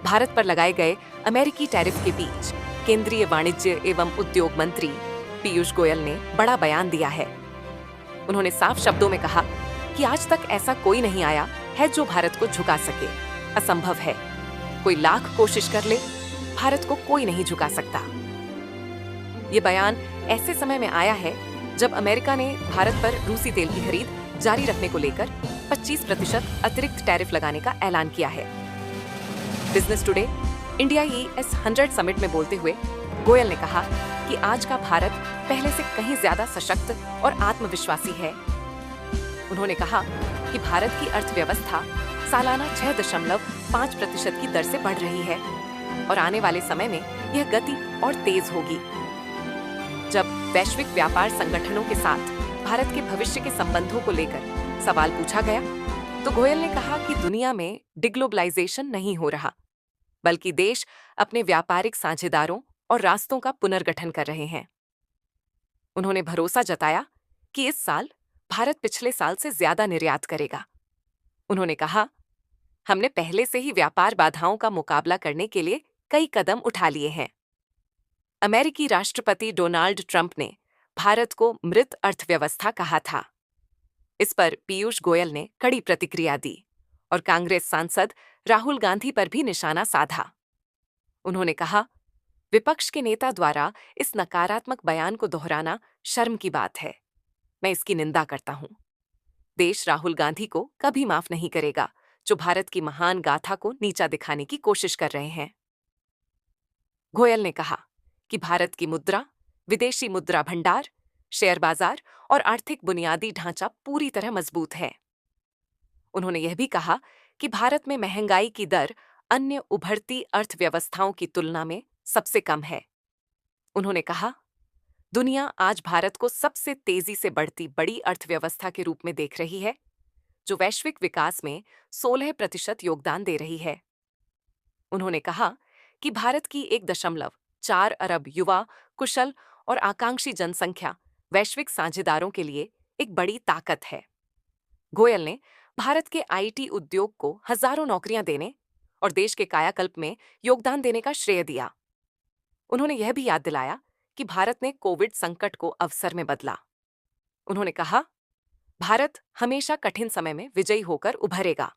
भारत पर लगाए गए अमेरिकी टैरिफ के बीच केंद्रीय वाणिज्य एवं उद्योग मंत्री पीयूष गोयल ने बड़ा बयान दिया है। उन्होंने साफ शब्दों में कहा कि आज तक ऐसा कोई नहीं आया है जो भारत को झुका सके। असंभव है। कोई लाख कोशिश कर ले, भारत को कोई नहीं झुका सकता। ये बयान ऐसे समय में आया है जब अमेरिका ने भारत पर रूसी तेल की खरीद जारी रखने को लेकर 25% अतिरिक्त टैरिफ लगाने का ऐलान किया है। Business today India ES 100 summit में बोलते हुए गोयल ने कहा कि आज का भारत पहले से कहीं ज्यादा सशक्त और आत्मविश्वासी है। उन्होंने कहा कि भारत की अर्थव्यवस्था सालाना 6.5% की दर से बढ़ रही है और आने वाले समय में यह गति और तेज होगी। जब वैश्विक व्यापार संगठनों के साथ भारत के भविष्य के संबंधों को लेकर सवाल पूछा गया तो गोयल ने कहा कि दुनिया में डिग्लोबलाइजेशन नहीं हो रहा, बल्कि देश अपने व्यापारिक साझेदारों और रास्तों का पुनर्गठन कर रहे हैं। उन्होंने भरोसा जताया कि इस साल भारत पिछले साल से ज्यादा निर्यात करेगा। उन्होंने कहा, हमने पहले से ही व्यापार बाधाओं का मुकाबला करने के लिए कई कदम उठा लिए हैं। अमेरिकी राष्ट्रपति डोनाल्ड ट्रंप ने भारत को मृत अर्थव्यवस्था कहा था। इस पर पीयूष गोयल ने कड़ी प्रतिक्रिया दी और कांग्रेस सांसद राहुल गांधी पर भी निशाना साधा। उन्होंने कहा, विपक्ष के नेता द्वारा इस नकारात्मक बयान को दोहराना शर्म की बात है। मैं इसकी निंदा करता हूं। देश राहुल गांधी को कभी माफ नहीं करेगा जो भारत की महान गाथा को नीचा दिखाने की कोशिश कर रहे हैं। गोयल ने कहा कि भारत की मुद्रा, विदेशी मुद्रा भंडार, शेयर बाजार और आर्थिक बुनियादी ढांचा पूरी तरह मजबूत है। उन्होंने यह भी कहा कि भारत में महंगाई की दर अन्य उभरती अर्थव्यवस्थाओं की तुलना में सबसे कम है। उन्होंने कहा, दुनिया आज भारत को सबसे तेजी से बढ़ती बड़ी अर्थव्यवस्था के रूप में देख रही है, जो वैश्विक विकास में 16% योगदान दे रही है। उन्होंने कहा कि भारत की 1.4 अरब युवा, कुशल और आकांक्षी जनसंख्या वैश्विक साझेदारों के लिए एक बड़ी ताकत है। गोयल ने भारत के IT उद्योग को हजारों नौकरियां देने और देश के कायाकल्प में योगदान देने का श्रेय दिया। उन्होंने यह भी याद दिलाया कि भारत ने कोविड संकट को अवसर में बदला। उन्होंने कहा, भारत हमेशा कठिन समय में विजयी होकर उभरेगा।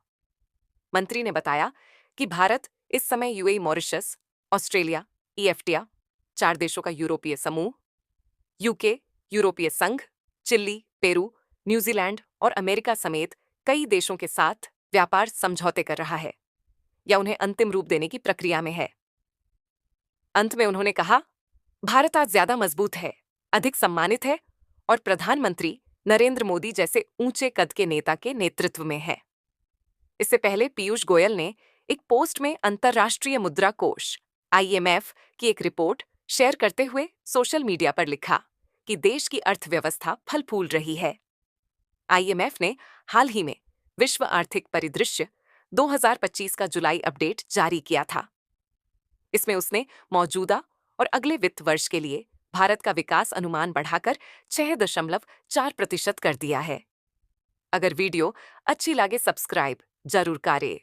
मंत्री ने बताया कि भारत इस समय UAE, मॉरिशस, ऑस्ट्रेलिया, EFTA, 4 देशों का यूरोपीय समूह, UK, यूरोपीय संघ, चिली, पेरू, न्यूजीलैंड और अमेरिका समेत कई देशों के साथ व्यापार समझौते कर रहा है या उन्हें अंतिम रूप देने की प्रक्रिया में है। अंत में उन्होंने कहा, भारत आज ज्यादा मजबूत है, अधिक सम्मानित है और प्रधानमंत्री नरेंद्र मोदी जैसे ऊंचे कद के नेता के नेतृत्व में है। इससे पहले पीयूष गोयल ने एक पोस्ट में अंतर्राष्ट्रीय मुद्रा कोष IMF की एक रिपोर्ट शेयर करते हुए सोशल मीडिया पर लिखा कि देश की अर्थव्यवस्था फल फूल रही है। IMF ने हाल ही में विश्व आर्थिक परिदृश्य 2025 का जुलाई अपडेट जारी किया था। इसमें उसने मौजूदा और अगले वित्त वर्ष के लिए भारत का विकास अनुमान बढ़ाकर 6.4% कर दिया है। अगर वीडियो अच्छी लगे सब्सक्राइब जरूर करें।